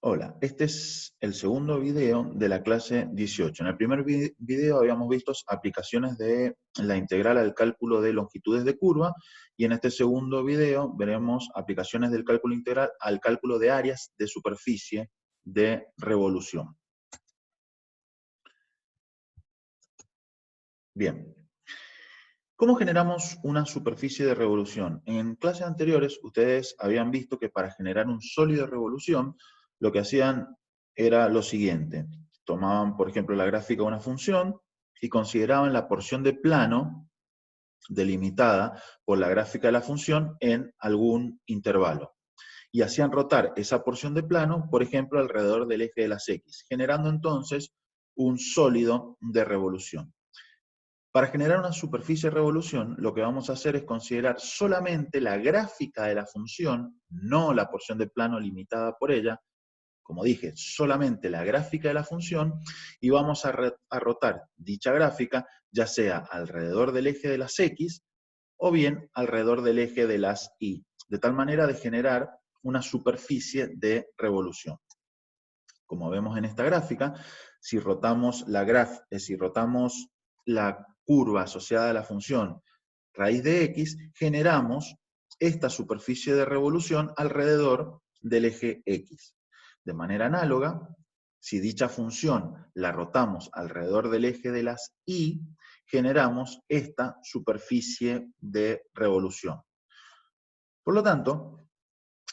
Hola, este es el segundo video de la clase 18. En el primer video habíamos visto aplicaciones de la integral al cálculo de longitudes de curva, y en este segundo video veremos aplicaciones del cálculo integral al cálculo de áreas de superficie de revolución. Bien. ¿Cómo generamos una superficie de revolución? En clases anteriores ustedes habían visto que para generar un sólido de revolución lo que hacían era lo siguiente. Tomaban, por ejemplo, la gráfica de una función y consideraban la porción de plano delimitada por la gráfica de la función en algún intervalo. Y hacían rotar esa porción de plano, por ejemplo, alrededor del eje de las X, generando entonces un sólido de revolución. Para generar una superficie de revolución, lo que vamos a hacer es considerar solamente la gráfica de la función, no la porción de plano limitada por ella, como dije, solamente la gráfica de la función, y vamos a rotar dicha gráfica, ya sea alrededor del eje de las X, o bien alrededor del eje de las Y, de tal manera de generar una superficie de revolución. Como vemos en esta gráfica, si rotamos la curva asociada a la función raíz de x, generamos esta superficie de revolución alrededor del eje x. De manera análoga, si dicha función la rotamos alrededor del eje de las y, generamos esta superficie de revolución. Por lo tanto,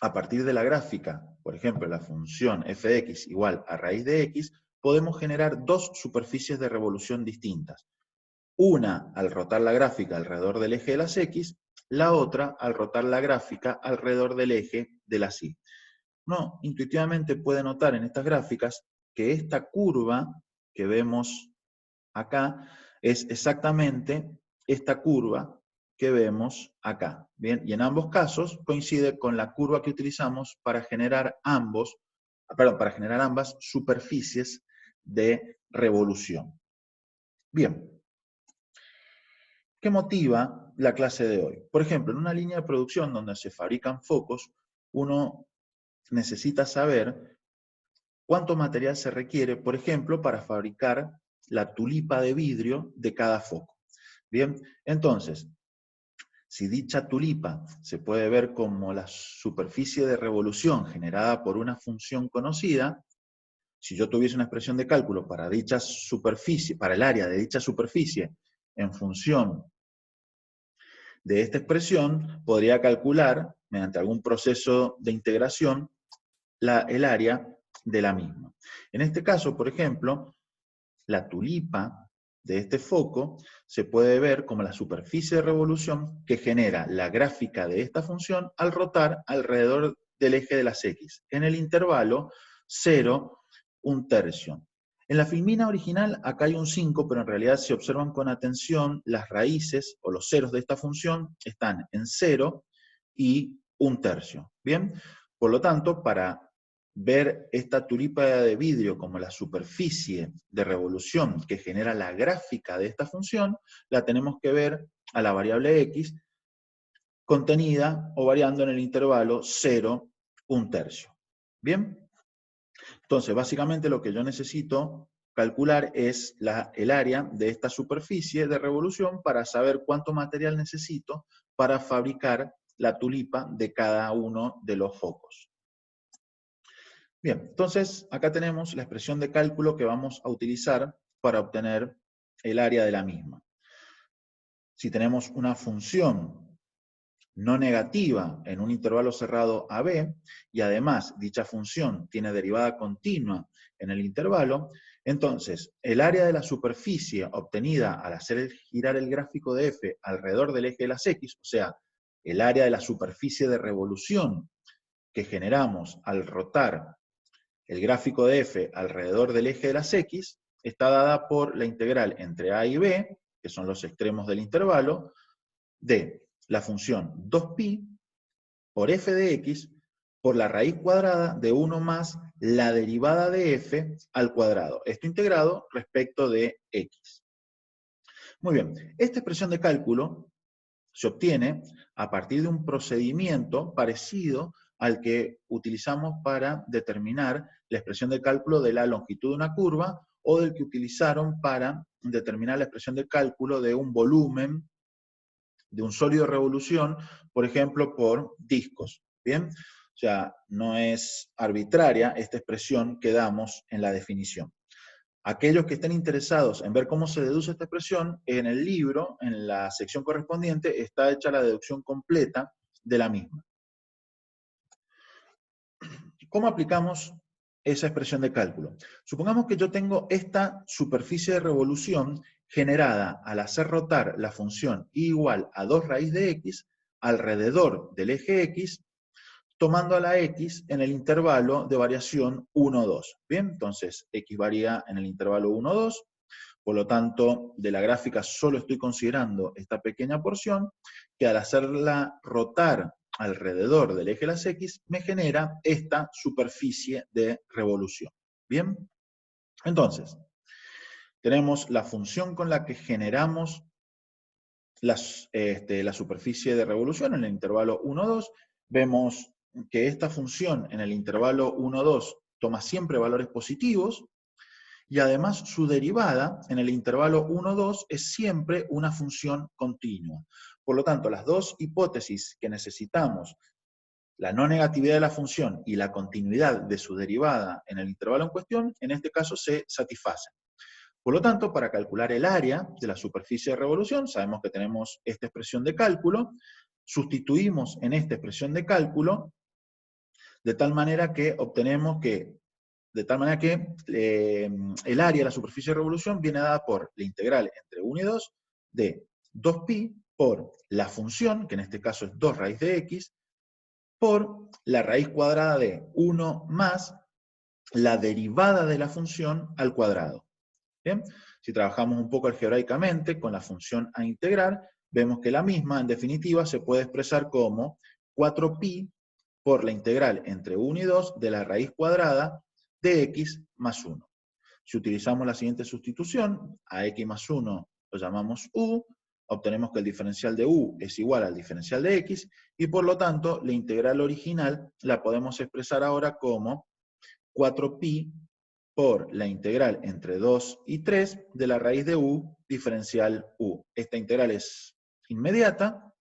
a partir de la gráfica, por ejemplo, la función f de x igual a raíz de x, podemos generar dos superficies de revolución distintas. Una al rotar la gráfica alrededor del eje de las X, la otra al rotar la gráfica alrededor del eje de las Y. Uno intuitivamente puede notar en estas gráficas que esta curva que vemos acá es exactamente esta curva que vemos acá. Bien, y en ambos casos coincide con la curva que utilizamos para generar ambas superficies de revolución. Bien. ¿Qué motiva la clase de hoy? Por ejemplo, en una línea de producción donde se fabrican focos, uno necesita saber cuánto material se requiere, por ejemplo, para fabricar la tulipa de vidrio de cada foco. Bien, entonces, si dicha tulipa se puede ver como la superficie de revolución generada por una función conocida, si yo tuviese una expresión de cálculo para dicha superficie, para el área de dicha superficie en función de esta expresión, podría calcular, mediante algún proceso de integración, el área de la misma. En este caso, por ejemplo, la tulipa de este foco se puede ver como la superficie de revolución que genera la gráfica de esta función al rotar alrededor del eje de las X, en el intervalo 0, 1/3. En la filmina original acá hay un 5, pero en realidad si observan con atención, las raíces o los ceros de esta función están en 0 y 1/3. ¿Bien? Por lo tanto, para ver esta tulipa de vidrio como la superficie de revolución que genera la gráfica de esta función, la tenemos que ver a la variable x contenida o variando en el intervalo 0, 1/3. ¿Bien? Entonces, básicamente lo que yo necesito calcular es el área de esta superficie de revolución para saber cuánto material necesito para fabricar la tulipa de cada uno de los focos. Bien, entonces acá tenemos la expresión de cálculo que vamos a utilizar para obtener el área de la misma. Si tenemos una función no negativa en un intervalo cerrado AB, y además dicha función tiene derivada continua en el intervalo, entonces el área de la superficie obtenida al hacer girar el gráfico de f alrededor del eje de las X, o sea, el área de la superficie de revolución que generamos al rotar el gráfico de f alrededor del eje de las X, está dada por la integral entre a y b, que son los extremos del intervalo, de la función 2pi por f de x por la raíz cuadrada de 1 más la derivada de f al cuadrado. Esto integrado respecto de x. Muy bien, esta expresión de cálculo se obtiene a partir de un procedimiento parecido al que utilizamos para determinar la expresión de cálculo de la longitud de una curva o del que utilizaron para determinar la expresión de cálculo de un volumen de un sólido de revolución, por ejemplo, por discos. ¿Bien? O sea, no es arbitraria esta expresión que damos en la definición. Aquellos que estén interesados en ver cómo se deduce esta expresión, en el libro, en la sección correspondiente, está hecha la deducción completa de la misma. ¿Cómo aplicamos esa expresión de cálculo? Supongamos que yo tengo esta superficie de revolución generada al hacer rotar la función y igual a 2 raíz de x alrededor del eje x, tomando a la x en el intervalo de variación 1, 2. Bien, entonces x varía en el intervalo 1, 2, por lo tanto, de la gráfica solo estoy considerando esta pequeña porción, que al hacerla rotar alrededor del eje de las x, me genera esta superficie de revolución. ¿Bien? Entonces, tenemos la función con la que generamos la superficie de revolución en el intervalo 1, 2. Vemos que esta función en el intervalo 1, 2 toma siempre valores positivos, y además su derivada en el intervalo 1, 2 es siempre una función continua. Por lo tanto, las dos hipótesis que necesitamos, la no negatividad de la función y la continuidad de su derivada en el intervalo en cuestión, en este caso se satisfacen. Por lo tanto, para calcular el área de la superficie de revolución, sabemos que tenemos esta expresión de cálculo, sustituimos en esta expresión de cálculo, de tal manera que obtenemos que el área de la superficie de revolución viene dada por la integral entre 1 y 2 de 2pi por la función, que en este caso es 2 raíz de x, por la raíz cuadrada de 1 más la derivada de la función al cuadrado. ¿Bien? Si trabajamos un poco algebraicamente con la función a integrar, vemos que la misma, en definitiva, se puede expresar como 4pi por la integral entre 1 y 2 de la raíz cuadrada de x más 1. Si utilizamos la siguiente sustitución, a x más 1 lo llamamos u, obtenemos que el diferencial de u es igual al diferencial de x, y por lo tanto la integral original la podemos expresar ahora como 4pi por la integral entre 2 y 3 de la raíz de u diferencial u. Esta integral es inmediata,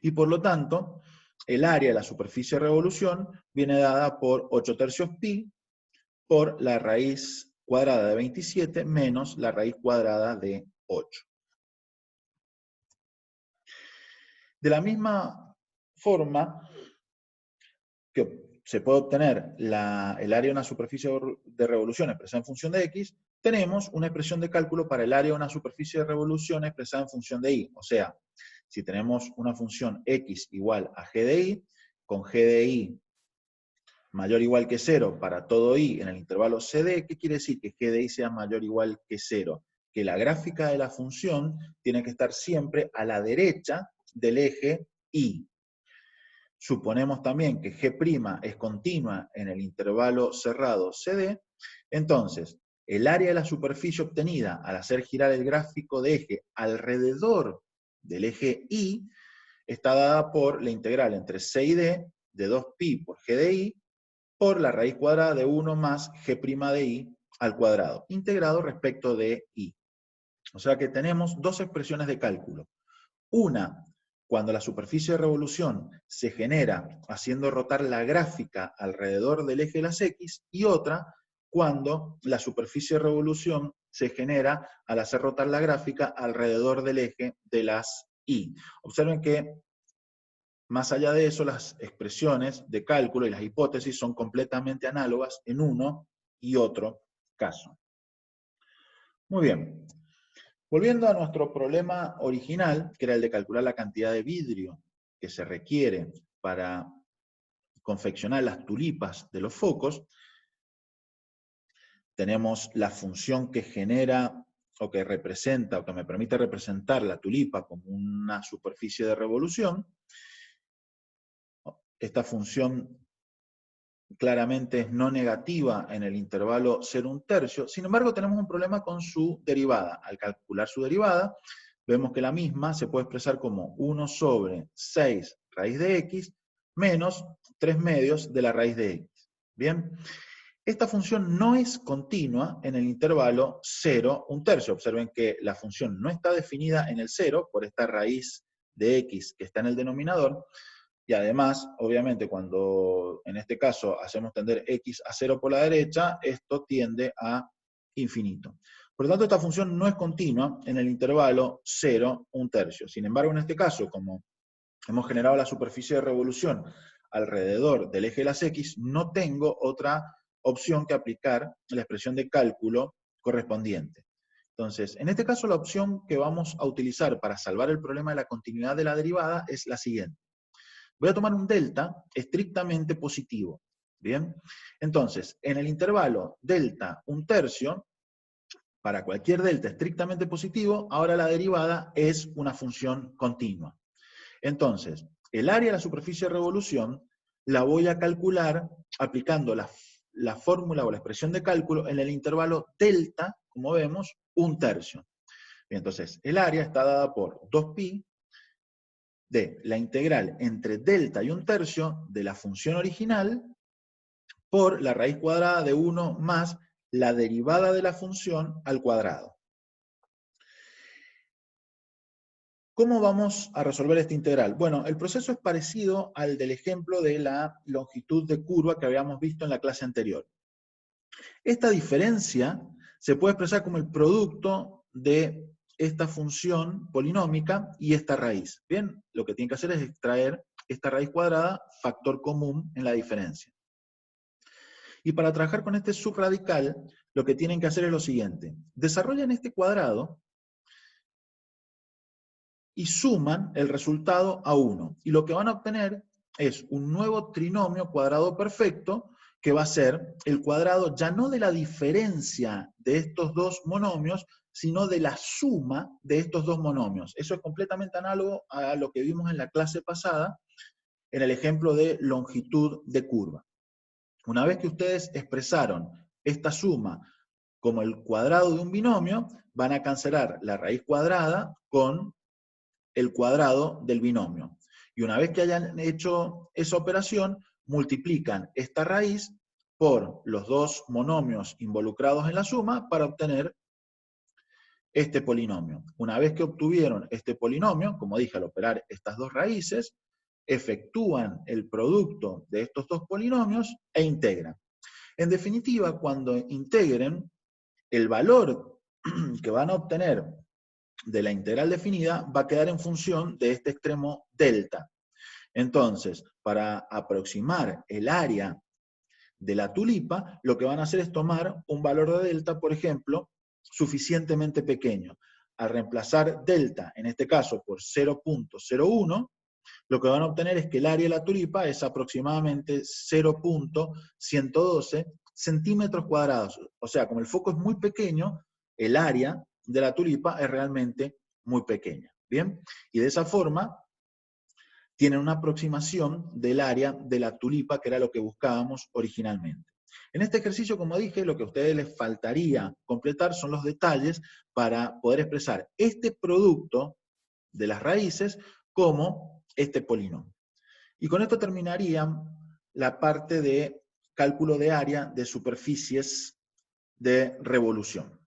y por lo tanto el área de la superficie de revolución viene dada por 8/3 pi por la raíz cuadrada de 27 menos la raíz cuadrada de 8. De la misma forma que se puede obtener el área de una superficie de revolución expresada en función de x, tenemos una expresión de cálculo para el área de una superficie de revolución expresada en función de y. O sea, si tenemos una función x igual a g de y, con g de y mayor o igual que 0 para todo i en el intervalo CD, ¿qué quiere decir que g de i sea mayor o igual que 0? Que la gráfica de la función tiene que estar siempre a la derecha del eje y. Suponemos también que g' es continua en el intervalo cerrado CD, entonces el área de la superficie obtenida al hacer girar el gráfico de eje alrededor del eje y está dada por la integral entre c y d de 2pi por g de i por la raíz cuadrada de 1 más g' de i al cuadrado, integrado respecto de i. O sea que tenemos dos expresiones de cálculo. Una, cuando la superficie de revolución se genera haciendo rotar la gráfica alrededor del eje de las x, y otra, cuando la superficie de revolución se genera al hacer rotar la gráfica alrededor del eje de las y. Observen que más allá de eso, las expresiones de cálculo y las hipótesis son completamente análogas en uno y otro caso. Muy bien. Volviendo a nuestro problema original, que era el de calcular la cantidad de vidrio que se requiere para confeccionar las tulipas de los focos, tenemos la función que genera o que representa o que me permite representar la tulipa como una superficie de revolución. Esta función claramente es no negativa en el intervalo 0,1/3. Sin embargo, tenemos un problema con su derivada. Al calcular su derivada, vemos que la misma se puede expresar como 1 sobre 6 raíz de x menos 3/2 de la raíz de x. Bien, esta función no es continua en el intervalo 0, 1/3. Observen que la función no está definida en el 0 por esta raíz de x que está en el denominador, y además, obviamente, cuando en este caso hacemos tender x a 0 por la derecha, esto tiende a infinito. Por lo tanto, esta función no es continua en el intervalo 0, 1/3. Sin embargo, en este caso, como hemos generado la superficie de revolución alrededor del eje de las x, no tengo otra opción que aplicar la expresión de cálculo correspondiente. Entonces, en este caso la opción que vamos a utilizar para salvar el problema de la continuidad de la derivada es la siguiente. Voy a tomar un delta estrictamente positivo. ¿Bien? Entonces, en el intervalo delta 1/3, para cualquier delta estrictamente positivo, ahora la derivada es una función continua. Entonces, el área de la superficie de revolución la voy a calcular aplicando la fórmula o la expresión de cálculo en el intervalo delta, como vemos, 1/3. Bien, entonces, el área está dada por 2pi de la integral entre delta y 1/3 de la función original por la raíz cuadrada de 1 más la derivada de la función al cuadrado. ¿Cómo vamos a resolver esta integral? Bueno, el proceso es parecido al del ejemplo de la longitud de curva que habíamos visto en la clase anterior. Esta diferencia se puede expresar como el producto de esta función polinómica y esta raíz. Bien, lo que tienen que hacer es extraer esta raíz cuadrada, factor común en la diferencia. Y para trabajar con este subradical, lo que tienen que hacer es lo siguiente. Desarrollan este cuadrado y suman el resultado a 1. Y lo que van a obtener es un nuevo trinomio cuadrado perfecto, que va a ser el cuadrado ya no de la diferencia de estos dos monomios, sino de la suma de estos dos monomios. Eso es completamente análogo a lo que vimos en la clase pasada, en el ejemplo de longitud de curva. Una vez que ustedes expresaron esta suma como el cuadrado de un binomio, van a cancelar la raíz cuadrada con el cuadrado del binomio. Y una vez que hayan hecho esa operación, multiplican esta raíz por los dos monomios involucrados en la suma para obtener este polinomio. Una vez que obtuvieron este polinomio, como dije, al operar estas dos raíces, efectúan el producto de estos dos polinomios e integran. En definitiva, cuando integren, el valor que van a obtener de la integral definida va a quedar en función de este extremo delta. Entonces, para aproximar el área de la tulipa, lo que van a hacer es tomar un valor de delta, por ejemplo, suficientemente pequeño. Al reemplazar delta, en este caso por 0.01, lo que van a obtener es que el área de la tulipa es aproximadamente 0.112 centímetros cuadrados. O sea, como el foco es muy pequeño, el área de la tulipa es realmente muy pequeña. ¿Bien? Y de esa forma tienen una aproximación del área de la tulipa, que era lo que buscábamos originalmente. En este ejercicio, como dije, lo que a ustedes les faltaría completar son los detalles para poder expresar este producto de las raíces como este polinomio. Y con esto terminaría la parte de cálculo de área de superficies de revolución.